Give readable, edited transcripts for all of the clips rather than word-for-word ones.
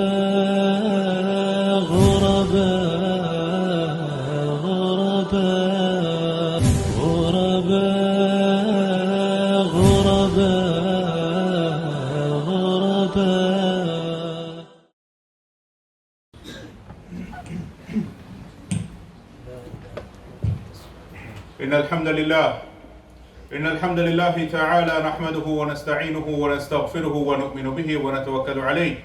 غرباء إن الحمد لله تعالى نحمده ونستعينه ونستغفره ونؤمن به ونتوكل عليه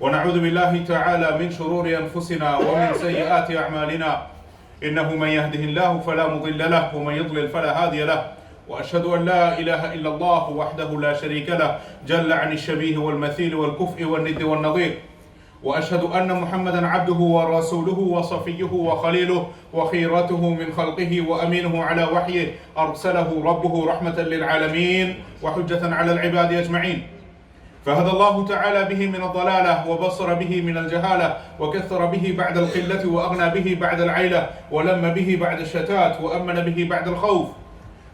ونعوذ بالله تعالى من شرور أنفسنا ومن سيئات أعمالنا إنه من يهده الله فلا مضل له ومن يضلل فلا هادي له وأشهد أن لا إله إلا الله وحده لا شريك له جل عن الشبيه والمثيل والكفء والند والنظير وأشهد أن محمدا عبده ورسوله وصفيه وخليله وخيرته من خلقه وأمينه على وحيه أرسله ربه رحمة للعالمين وحجة على العباد أجمعين فهدى الله تعالى به من الضلالة وبصر به من الجهالة وكثر به بعد القلة وأغنى به بعد العيلة ولم به بعد الشتات وأمن به بعد الخوف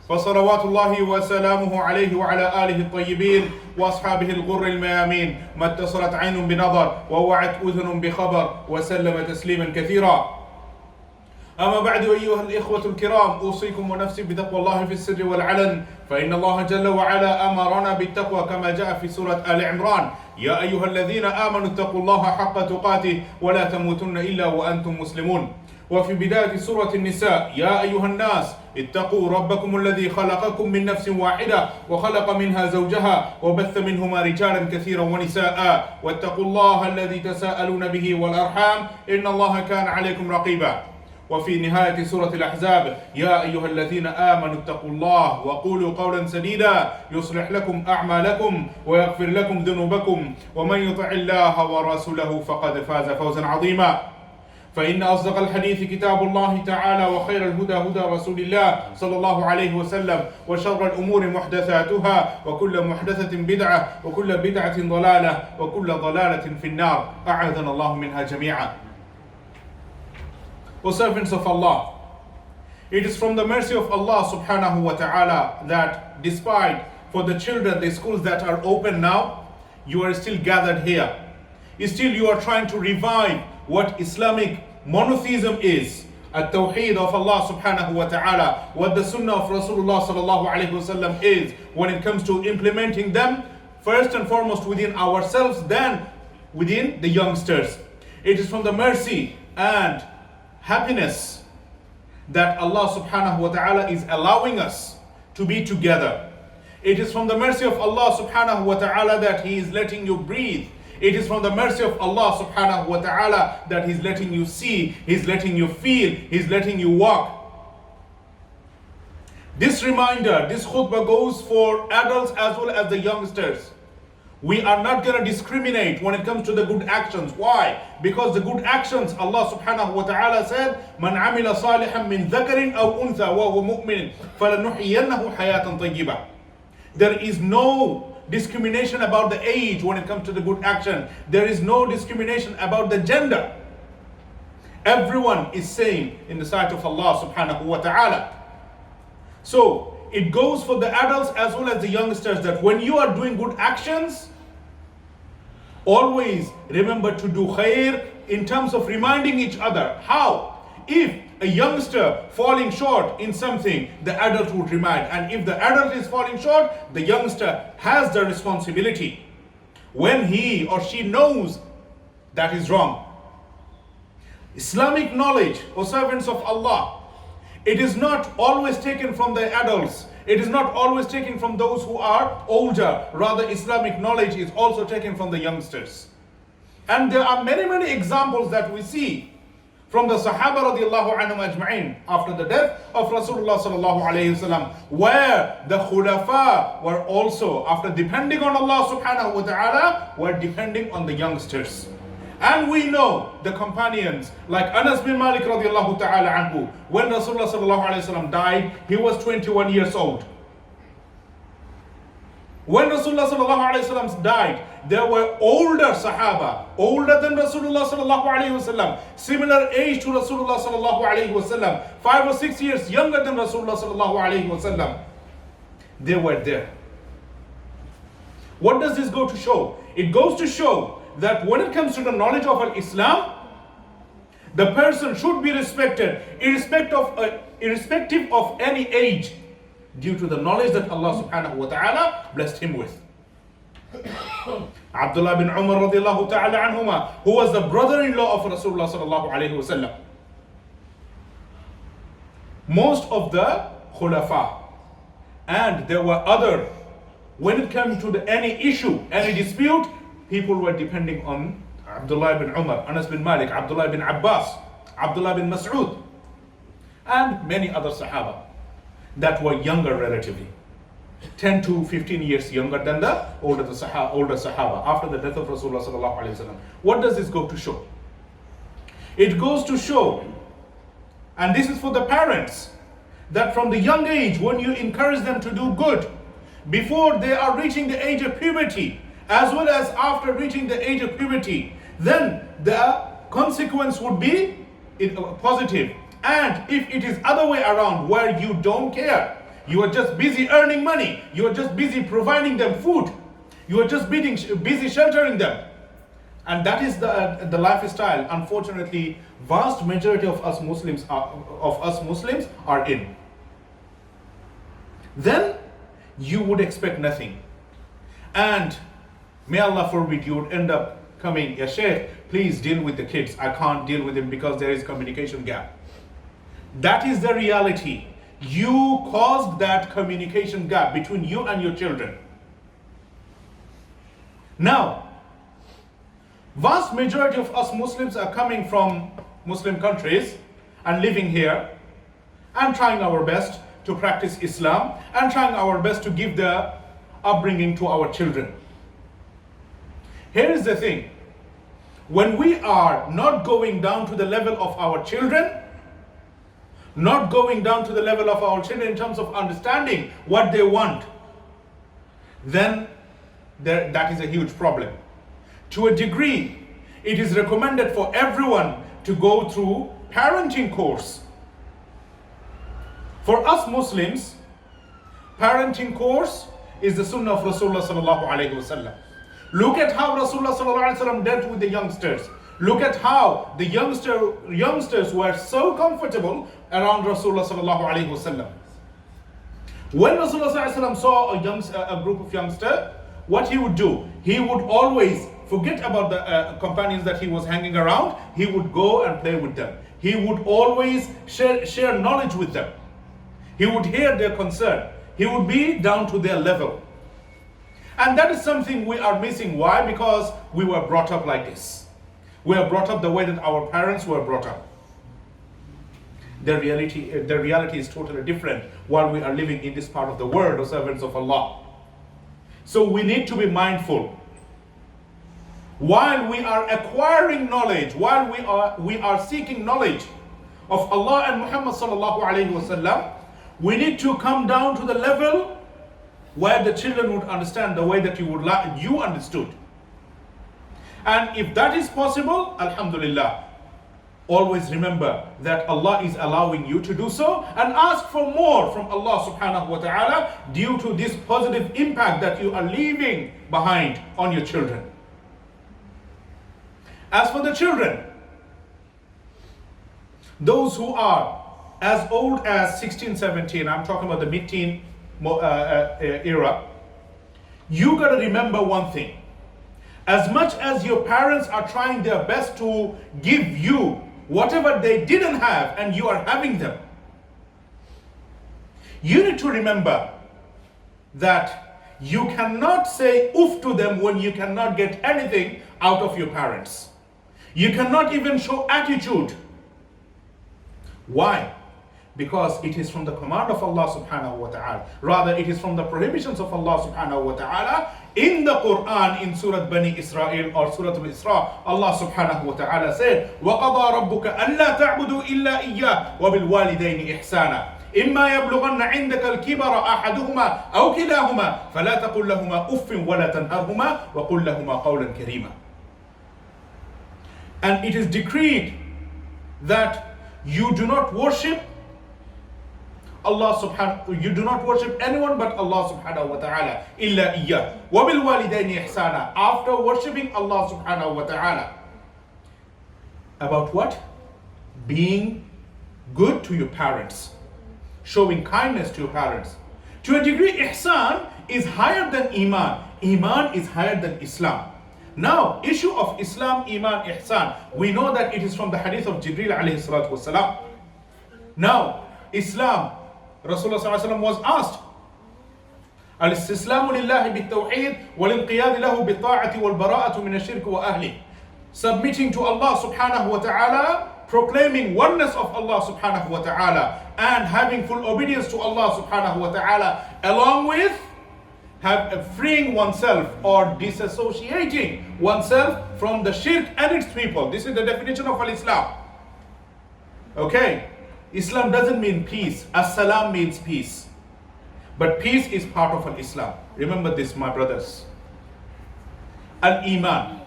فصلوات الله وسلامه عليه وعلى آله الطيبين وأصحابه الغر الميامين ما اتصلت عين بنظر ووعت أذن بخبر وسلم تسليما كثيرا أما بعد أيها الإخوة الكرام أوصيكم ونفسي بتقوى الله في السر والعلن فإن الله جل وعلا أمرنا بالتقوى كما جاء في سورة آل عمران يا أيها الذين آمنوا اتقوا الله حق تقاته ولا تموتن إلا وأنتم مسلمون وفي بداية سورة النساء يا أيها الناس اتقوا ربكم الذي خلقكم من نفس واحدة وخلق منها زوجها وبث منهما رجالا كثيرا ونساء واتقوا الله الذي تساءلون به والأرحام إن الله كان عليكم رقيبا وفي نهاية سورة الأحزاب يا أيها الذين آمنوا اتقوا الله وقولوا قولا سديدا يصلح لكم أعمالكم ويغفر لكم ذنوبكم ومن يطع الله ورسوله فقد فاز فوزا عظيما فإن أصدق الحديث كتاب الله تعالى وخير الهدى هدى رسول الله صلى الله عليه وسلم وشر الأمور محدثاتها وكل محدثة بدعة وكل بدعة ضلالة وكل ضلالة في النار أعاذنا الله منها جميعا. O servants of Allah, it is from the mercy of Allah subhanahu wa ta'ala that despite for the children, the schools that are open now, you are still gathered here. Still you are trying to revive what Islamic monotheism is, at-tawheed of Allah subhanahu wa ta'ala, what the sunnah of Rasulullah sallallahu alayhi wasallam is when it comes to implementing them, first and foremost within ourselves, then within the youngsters. It is from the mercy and happiness that Allah subhanahu wa ta'ala is allowing us to be together. It is from the mercy of Allah subhanahu wa ta'ala that He is letting you breathe. It is from the mercy of Allah subhanahu wa ta'ala that He's letting you see, He's letting you feel, He's letting you walk. This reminder, this khutbah goes for adults as well as the youngsters. We are not going to discriminate when it comes to the good actions. Why? Because the good actions, Allah subhanahu wa ta'ala said, مَنْ عَمِلَ صَالِحًا مِنْ ذَكَرٍ أَوْ أُنْثَى وَهُوَ مُؤْمِنٍ فَلَنُحْيِيَنَّهُ حَيَاةً طَيِّبَةً. There is no discrimination about the age when it comes to the good action. There is no discrimination about the gender. Everyone is same in the sight of Allah subhanahu wa ta'ala. So, it goes for the adults as well as the youngsters that when you are doing good actions, always remember to do khair in terms of reminding each other. How? If a youngster falling short in something, the adult would remind. And if the adult is falling short, the youngster has the responsibility when he or she knows that is wrong. Islamic knowledge, O servants of Allah, it is not always taken from the adults. It is not always taken from those who are older. Rather, Islamic knowledge is also taken from the youngsters. And there are many examples that we see from the Sahaba radiallahu anhum ajma'in after the death of Rasulullah sallallahu alayhi wasallam, where the Khulafa were also, after depending on Allah subhanahu wa ta'ala, were depending on the youngsters. And we know the companions like Anas bin Malik radiallahu ta'ala anhu, when Rasulullah sallallahu alayhi wasallam died, he was 21 years old. When Rasulullah sallallahu alayhi wasallam died, there were older Sahaba, older than Rasulullah sallallahu alayhi wasallam, similar age to Rasulullah sallallahu alayhi wasallam, 5 or 6 years younger than Rasulullah sallallahu alayhi wasallam. They were there. What does this go to show? It goes to show that when it comes to the knowledge of Islam, the person should be respected irrespective of any age, due to the knowledge that Allah subhanahu wa ta'ala blessed him with. Abdullah bin Umar radiallahu ta'ala anhuma, who was the brother-in-law of Rasulullah sallallahu alayhi wasallam. Most of the khulafa, and there were other, when it came to any issue, any dispute, people were depending on Abdullah bin Umar, Anas bin Malik, Abdullah bin Abbas, Abdullah bin Mas'ud, and many other Sahaba that were younger relatively, 10 to 15 years younger than the older Sahaba after the death of Rasulullah sallallahu alaihi wasallam. What does this go to show? It goes to show, and this is for the parents, that from the young age, when you encourage them to do good, before they are reaching the age of puberty, as well as after reaching the age of puberty, then the consequence would be positive. And if it is other way around, where you don't care, you are just busy earning money, you are just busy providing them food, you are just busy sheltering them, and that is the lifestyle, unfortunately, vast majority of us Muslims are in, then you would expect nothing. And may Allah forbid, you would end up coming, Ya Sheikh, please deal with the kids. I can't deal with them because there is communication gap. That is the reality. You caused that communication gap between you and your children. Now, vast majority of us Muslims are coming from Muslim countries and living here and trying our best to practice Islam and trying our best to give the upbringing to our children. Here is the thing. When we are not going down to the level of our children, not going down to the level of our children in terms of understanding what they want, then that is a huge problem. To a degree, it is recommended for everyone to go through parenting course. For us Muslims, parenting course is the sunnah of Rasulullah sallallahu alaihi wasallam. Look at how Rasulullah sallallahu alaihi wasallam dealt with the youngsters. Look at how the youngsters were so comfortable around Rasulullah sallallahu alaihi wasallam. When Rasulullah sallallahu alaihi wasallam saw a group of youngsters, what he would do? He would always forget about the companions that he was hanging around. He would go and play with them. He would always share knowledge with them. He would hear their concern. He would be down to their level. And that is something we are missing. Why? Because we were brought up like this. We are brought up the way that our parents were brought up. The reality is totally different while we are living in this part of the world, the servants of Allah. So we need to be mindful. While we are acquiring knowledge, while we are seeking knowledge of Allah and Muhammad sallallahu alaihi wasallam, we need to come down to the level where the children would understand the way that you understood. And if that is possible, alhamdulillah, always remember that Allah is allowing you to do so, and ask for more from Allah subhanahu wa ta'ala due to this positive impact that you are leaving behind on your children. As for the children, those who are as old as 16, 17, I'm talking about the mid-teen era, you got to remember one thing. As much as your parents are trying their best to give you whatever they didn't have and you are having them, you need to remember that you cannot say oof to them when you cannot get anything out of your parents. You cannot even show attitude. Why? Because it is from the command of Allah subhanahu wa ta'ala. Rather, it is from the prohibitions of Allah subhanahu wa ta'ala. In the Quran, in Surah Bani Israel or Surah Al-Isra, Allah subhanahu wa ta'ala said, وَقَضَى رَبُّكَ أَلَّا تَعْبُدُوا إِلَّا إِيَّاهُ وَبِالْوَالِدَيْنِ إِحْسَانًا إِمَّا يَبْلُغَنَّ عِنْدَكَ الْكِبَرَ أَحَدُهُمَا أَوْ كِلَاهُمَا فَلَا تَقُلْ لَهُمَا أُفٍّ وَلَا تَنْهَرْهُمَا وَقُلْ لَهُمَا قَوْلًا كَرِيمًا. And it is decreed that you do not worship Allah subhanahu, you do not worship anyone but Allah subhanahu wa ta'ala. Illa iyyah. Wa bil walidayni ihsana. After worshipping Allah subhanahu wa ta'ala. About what? Being good to your parents. Showing kindness to your parents. To a degree, ihsan is higher than iman. Iman is higher than Islam. Now, issue of Islam, iman, ihsan. We know that it is from the hadith of Jibreel alayhi salatu wasalam. Now, Islam, Rasulullah sallallahu alayhi wa sallam was asked, Al-istislamu lillahi bit-tawheed wal-inqiyad lahu bit-ta'ati wal-bara'atu min ash-shirk wa ahli. Submitting to Allah subhanahu wa ta'ala, proclaiming oneness of Allah subhanahu wa ta'ala, and having full obedience to Allah subhanahu wa ta'ala, along with freeing oneself or disassociating oneself from the shirk and its people. This is the definition of al-Islam. Okay, Islam doesn't mean peace. As-salam means peace. But peace is part of al-Islam. Remember this, my brothers. Al-Iman.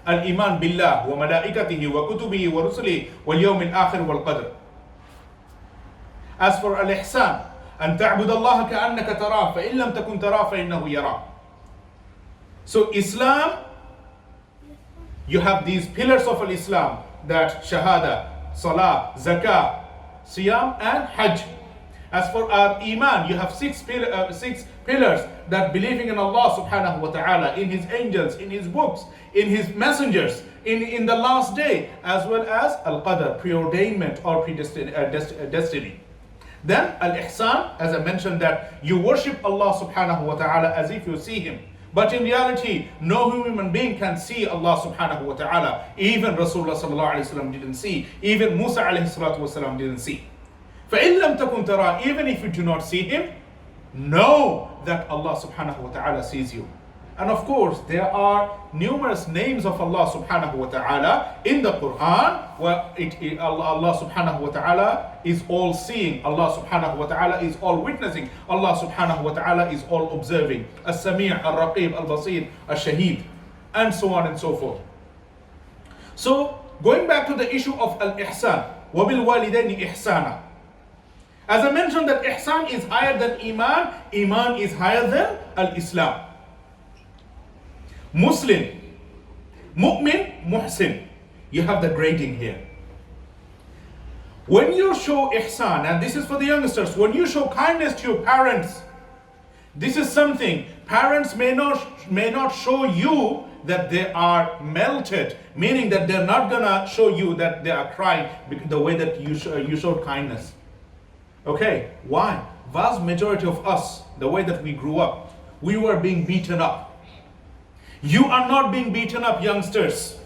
Al-Iman billah wa malaikatihi wa kutubihi wa rusulihi wal yawmil akhir wal qadr. As for al-Ihsan, أن تعبد الله كأنك تراه فإن لم تكن تراه فإنه يراك. So Islam, you have these pillars of Islam, that Shahada, Salah, Zakah, Siyam and Hajj. As for our Iman, you have six pillars, that believing in Allah subhanahu wa ta'ala, in His angels, in His books, in His messengers, in the last day, as well as Al-Qadr, preordainment or destiny. Then Al-Ihsan, as I mentioned, that you worship Allah subhanahu wa ta'ala as if you see Him. But in reality, no human being can see Allah subhanahu wa ta'ala. Even Rasulullah sallallahu alayhi wa sallam didn't see. Even Musa alayhi salatu wa sallam didn't see. فَإِن لَمْ تَكُنْ تَرَى. Even if you do not see Him, know that Allah subhanahu wa ta'ala sees you. And of course, there are numerous names of Allah subhanahu wa ta'ala in the Quran, where Allah subhanahu wa ta'ala is all seeing, Allah subhanahu wa ta'ala is all witnessing, Allah subhanahu wa ta'ala is all observing. As-Sami', Al-Raqib, Al-Basir, Al-Shaheed, and so on and so forth. So, going back to the issue of Al-Ihsan, وَبِالْوَالِدَيْنِ إِحْسَانًا. As I mentioned that Ihsan is higher than Iman, Iman is higher than Al-Islam. Muslim, Mu'min, Muhsin. You have the grading here. When you show ihsan, and this is for the youngsters, when you show kindness to your parents, this is something parents may not show you that they are melted, meaning that they're not gonna show you that they are crying the way that you showed kindness. Okay, why? Vast majority of us, the way that we grew up, we were being beaten up. You are not being beaten up, youngsters.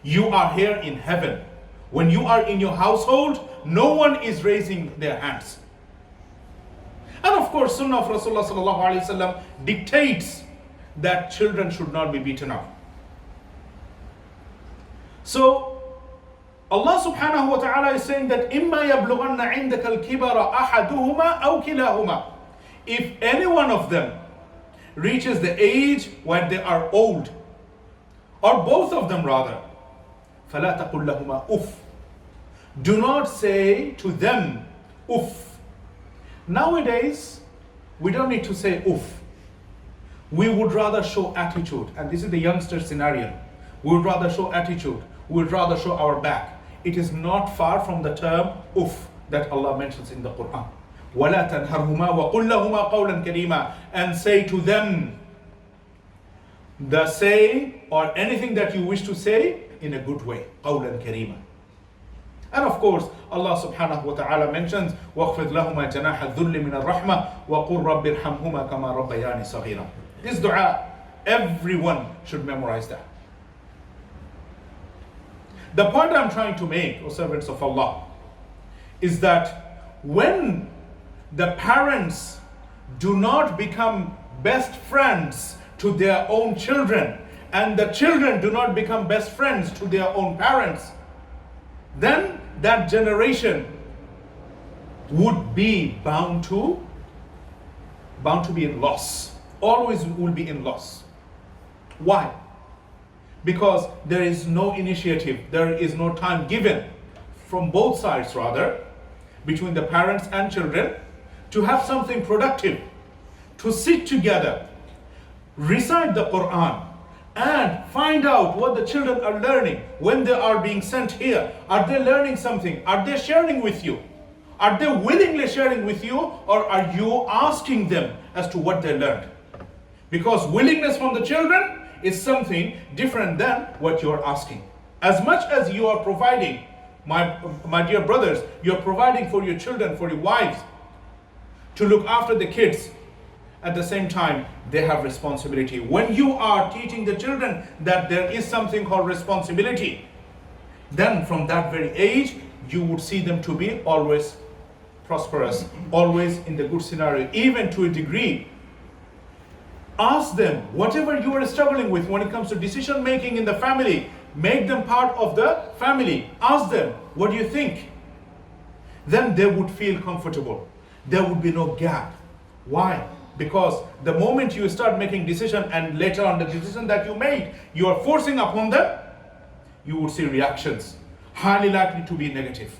You are here in heaven. When you are in your household, no one is raising their hands. And of course, Sunnah of Rasulullah sallallahu alaihi wasallam dictates that children should not be beaten up. So, Allah subhanahu wa ta'ala is saying that إِمَّا يَبْلُغَنَّ عِنْدَكَ الْكِبَرَ أَحَدُهُمَا أَوْ كِلَاهُمَا. If any one of them reaches the age when they are old, or both of them rather, فَلَا تَقُلْ لَهُمَا أُفْ. Do not say to them, uff. Nowadays, we don't need to say uff. We would rather show attitude, and this is the youngster scenario. We would rather show attitude. We would rather show our back. It is not far from the term uff that Allah mentions in the Quran. وَلَا تَنْهَرْهُمَا وَقُلْ لَهُمَا قَوْلًا كَرِيمًا. And say to them the saying or anything that you wish to say in a good way. قَوْلًا كَرِيمًا. And of course, Allah subhanahu wa ta'ala mentions وَاخْفِضْ لَهُمَا جَنَاحَ الذُّلِّ مِنَ الرَّحْمَةِ وَقُلْ رَبِّ ارْحَمْهُمَا كَمَا رَبَّيَانِي صَغِيرًا. This dua, everyone should memorize that. The point I'm trying to make, O servants of Allah, is that when the parents do not become best friends to their own children, and the children do not become best friends to their own parents, then that generation would be bound to be in loss. Always will be in loss. Why? Because there is no initiative, there is no time given from both sides rather, between the parents and children to have something productive, to sit together, recite the Quran, and find out what the children are learning when they are being sent here. Are they learning something? Are they sharing with you? Are they willingly sharing with you, or are you asking them as to what they learned? Because willingness from the children is something different than what you are asking. As much as you are providing, my dear brothers, you are providing for your children, for your wives, to look after the kids. At the same time, they have responsibility. When you are teaching the children that there is something called responsibility, then from that very age, you would see them to be always prosperous, always in the good scenario, even to a degree. Ask them, whatever you are struggling with when it comes to decision making in the family, make them part of the family. Ask them, what do you think? Then they would feel comfortable. There would be no gap. Why? Because the moment you start making decision and later on the decision that you made, you are forcing upon them, you would see reactions, highly likely to be negative.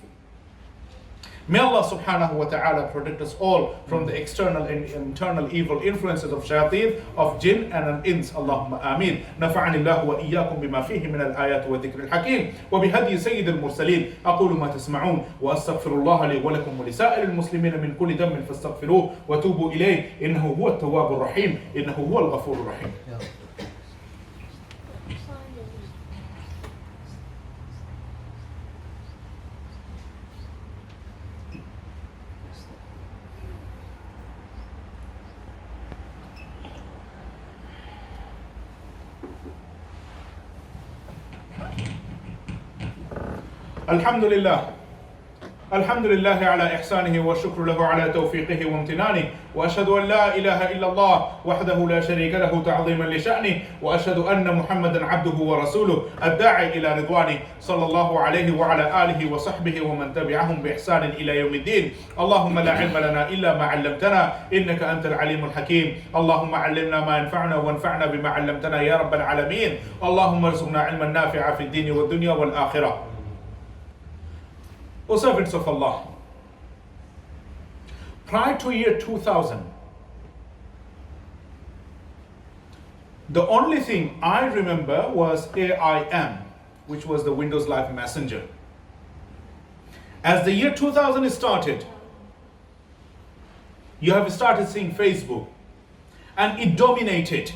May Allah subhanahu wa ta'ala protect us all from the external and internal evil influences of shayateen, of jinn and ins. Allahumma ameen. Nafa'ani Allah wa iyyakum bima fihi min al-ayat wa dhikr al-hakim wa bihadi sayyid al-mursalin. Aqulu ma tasma'un wa astaghfirullah li wa lakum wa li sa'ir al-muslimin min kulli dhanbin fastaghfiruhu wa tubu ilayhi innahu huwa at-tawwab ar-rahim innahu huwa al-ghafur ar-rahim. الحمد لله الحمد لله على إحسانه والشكر له على توفيقه وامتنانه وأشهد أن لا إله إلا الله وحده لا شريك له تعظيما لشأنه وأشهد أن محمدا عبده ورسوله الداعي إلى رضوانه صلى الله عليه وعلى آله وصحبه ومن تبعهم بإحسان إلى يوم الدين. اللهم لا علم لنا إلا ما علمتنا إنك أنت العليم الحكيم. اللهم علمنا ما ينفعنا وانفعنا بما علمتنا يا رب العالمين. اللهم ارزقنا علما نافعا في الدين والدنيا والآخرة. O servants of Allah, prior to year 2000, the only thing I remember was AIM, which was the Windows Live Messenger. As the year 2000 started, you have started seeing Facebook, and it dominated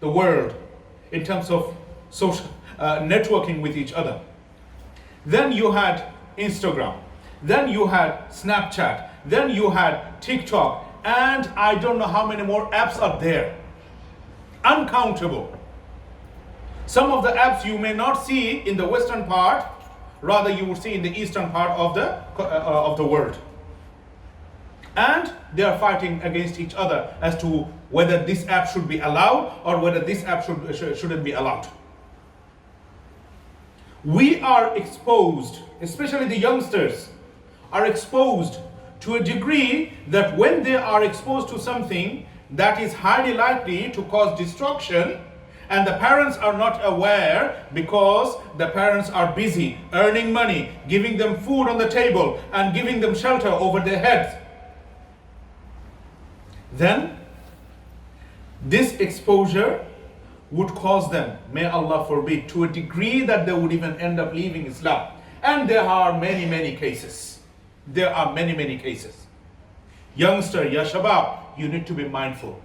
the world in terms of social networking with each other. Then you had Instagram, then you had Snapchat, then you had TikTok, and I don't know how many more apps are there. Uncountable. Some of the apps you may not see in the western part, rather you will see in the eastern part of the world. And they are fighting against each other as to whether this app should be allowed or whether this app shouldn't be allowed. We are exposed, especially the youngsters, are exposed to a degree that when they are exposed to something that is highly likely to cause destruction, and the parents are not aware because the parents are busy earning money, giving them food on the table, and giving them shelter over their heads, then this exposure would cause them, may Allah forbid, to a degree that they would even end up leaving Islam. And there are many, many cases. There are many, many cases. Youngster, ya shabab, you need to be mindful.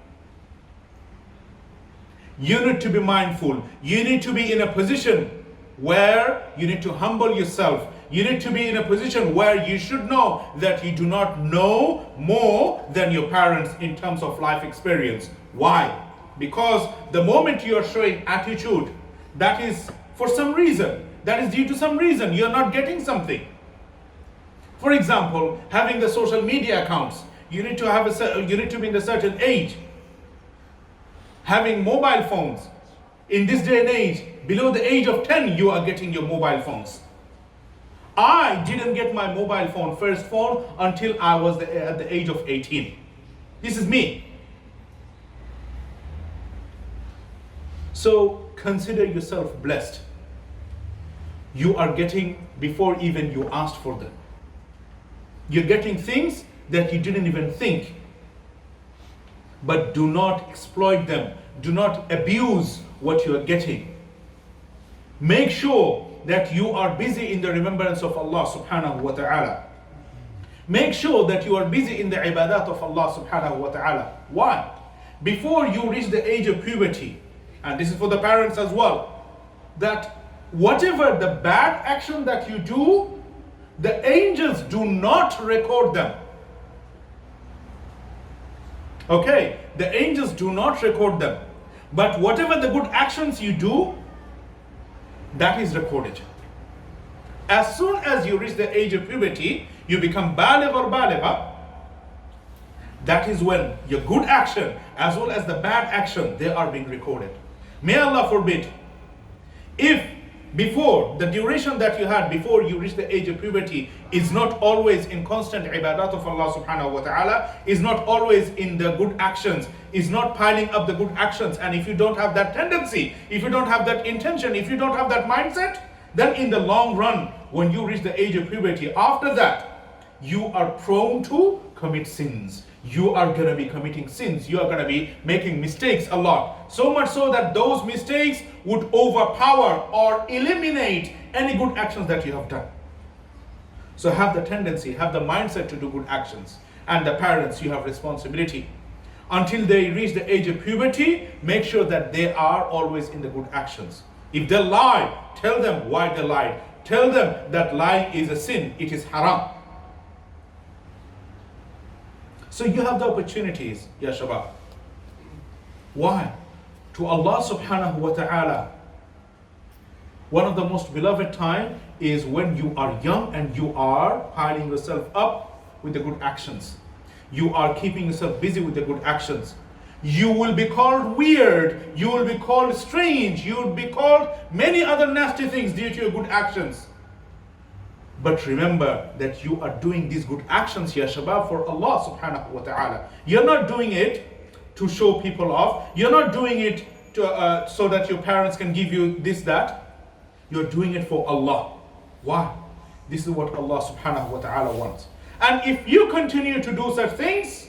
You need to be mindful. You need to be in a position where you need to humble yourself. You need to be in a position where you should know that you do not know more than your parents in terms of life experience. Why? Because the moment you are showing attitude, that is for some reason, that is due to some reason, you are not getting something. For example, having the social media accounts, you need to be in a certain age. Having mobile phones, in this day and age, below the age of 10, you are getting your mobile phones. I didn't get my mobile phone, first phone, until I was at the age of 18. This is me. So consider yourself blessed. You are getting before even you asked for them. You're getting things that you didn't even think. But do not exploit them. Do not abuse what you are getting. Make sure that you are busy in the remembrance of Allah subhanahu wa ta'ala. Make sure that you are busy in the ibadat of Allah subhanahu wa ta'ala. Why? Before you reach the age of puberty, and this is for the parents as well, that whatever the bad action that you do, the angels do not record them. Okay, the angels do not record them. But whatever the good actions you do, that is recorded. As soon as you reach the age of puberty, you become baligh or baligha. That is when your good action as well as the bad action, they are being recorded. May Allah forbid, if before the duration that you had before you reach the age of puberty is not always in constant ibadat of Allah subhanahu wa ta'ala, is not always in the good actions, is not piling up the good actions, and if you don't have that tendency, if you don't have that intention, if you don't have that mindset, then in the long run, when you reach the age of puberty, after that, you are prone to commit sins. You are going to be committing sins. You are going to be making mistakes a lot. So much so that those mistakes would overpower or eliminate any good actions that you have done. So have the tendency, have the mindset to do good actions. And the parents, you have responsibility. Until they reach the age of puberty, make sure that they are always in the good actions. If they lie, tell them why they lied. Tell them that lying is a sin, it is haram. So you have the opportunities, Ya Shabab. Why? To Allah subhanahu wa ta'ala. One of the most beloved time is when you are young and you are piling yourself up with the good actions. You are keeping yourself busy with the good actions. You will be called weird. You will be called strange. You will be called many other nasty things due to your good actions. But remember that you are doing these good actions, Ya Shabab, for Allah subhanahu wa ta'ala. You're not doing it to show people off. You're not doing it to, so that your parents can give you this, that. You're doing it for Allah. Why? This is what Allah subhanahu wa ta'ala wants. And if you continue to do such things,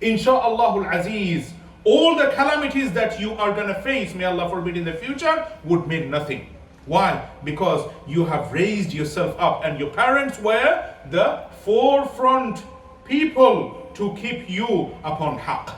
insha'Allah al-Aziz, all the calamities that you are going to face, may Allah forbid, in the future, would mean nothing. Why? Because you have raised yourself up and your parents were the forefront people to keep you upon haqq.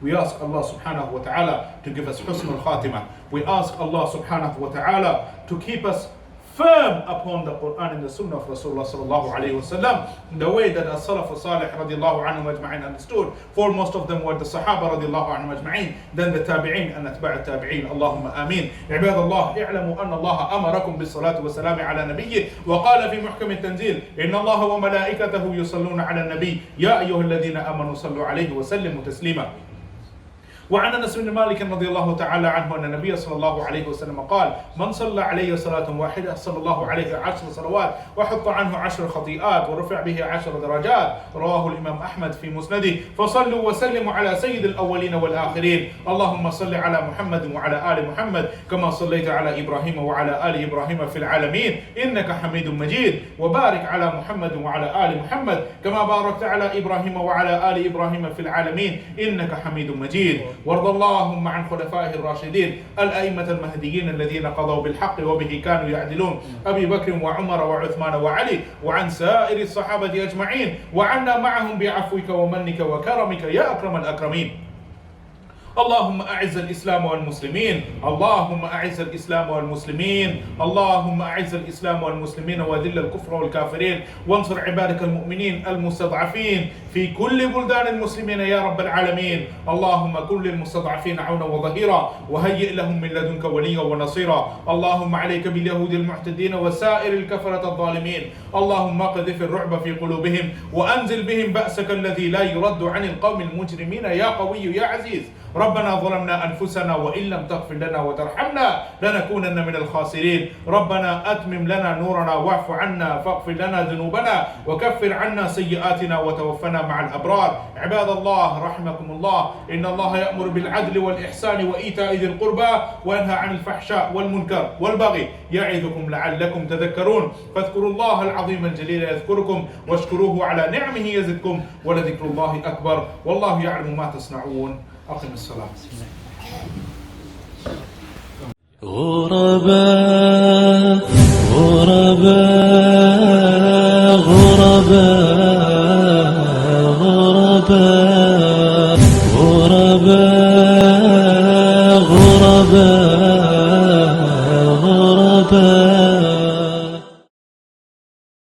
We ask Allah subhanahu wa ta'ala to give us husn al-khatimah. We ask Allah subhanahu wa ta'ala to keep us firm upon the Quran and the Sunnah of Rasulullah sallallahu alayhi wasallam, the way that as-Salaf as-Salih radiallahu anhum ajma'in understood. Foremost of them were the Sahaba radiallahu anhum ajma'in, then the Tabi'in and atba' al-Tabi'in. Allahumma ameen. عباد الله اعلموا أن الله أمركم بالصلاة والسلام على نبيه وقال في محكم التنزيل إن الله وملائكته يصلون على النبي يا أيها الذين آمنوا صلوا عليه وسلموا تسليما. وعن انس بن مالك رضي الله تعالى عنه ان النبي صلى الله عليه وسلم قال: من صلى عليه صلاة واحدة صلى الله عليه 10 صلوات وحط عنه 10 خطيئات ورفع به 10 درجات. رواه الامام احمد في مسنده. فصلوا وسلموا على سيد الاولين والاخرين. اللهم صل على محمد وعلى ال محمد كما صليت على ابراهيم وعلى ال ابراهيم في العالمين انك حميد مجيد. وبارك على محمد وعلى ال محمد كما باركت على ابراهيم وعلى ال ابراهيم في العالمين انك حميد مجيد. وارض اللهم عن خلفائه الراشدين الأئمة المهديين الذين قضوا بالحق وبه كانوا يعدلون، أبي بكر وعمر وعثمان وعلي، وعن سائر الصحابة أجمعين، وعنا معهم بعفوك ومنك وكرمك يا أكرم الأكرمين. اللهم أعز الإسلام والمسلمين، اللهم أعز الإسلام والمسلمين، اللهم أعز الإسلام والمسلمين وذل الكفر والكافرين، وانصر عبادك المؤمنين المستضعفين في كل بلدان المسلمين يا رب العالمين. اللهم كن للمستضعفين عونا وظهيرا وهيئ لهم من لدنك وليا ونصيرا. اللهم عليك باليهود المعتدين وسائر الكفرة الظالمين. اللهم قذف الرعب في قلوبهم وأنزل بهم بأسك الذي لا يرد عن القوم المجرمين يا قوي يا عزيز. ربنا ظلمنا أنفسنا وإن لم تغفر لنا وترحمنا لنكونن من الخاسرين. ربنا أتمم لنا نورنا واعف عنا فاغفر لنا ذنوبنا وكفر عنا سيئاتنا وتوفنا مع الأبرار. عباد الله رحمكم الله، إن الله يأمر بالعدل والإحسان وإيتاء ذي القربى وينهى عن الفحشاء والمنكر والبغي يعظكم لعلكم تذكرون. فاذكروا الله العظيم الجليل يذكركم واشكروه على نعمه يزدكم ولذكر الله أكبر والله يعلم ما تصنعون. أقم الصلاة. غرباء غرباء غرباء غرباء غرباء غرباء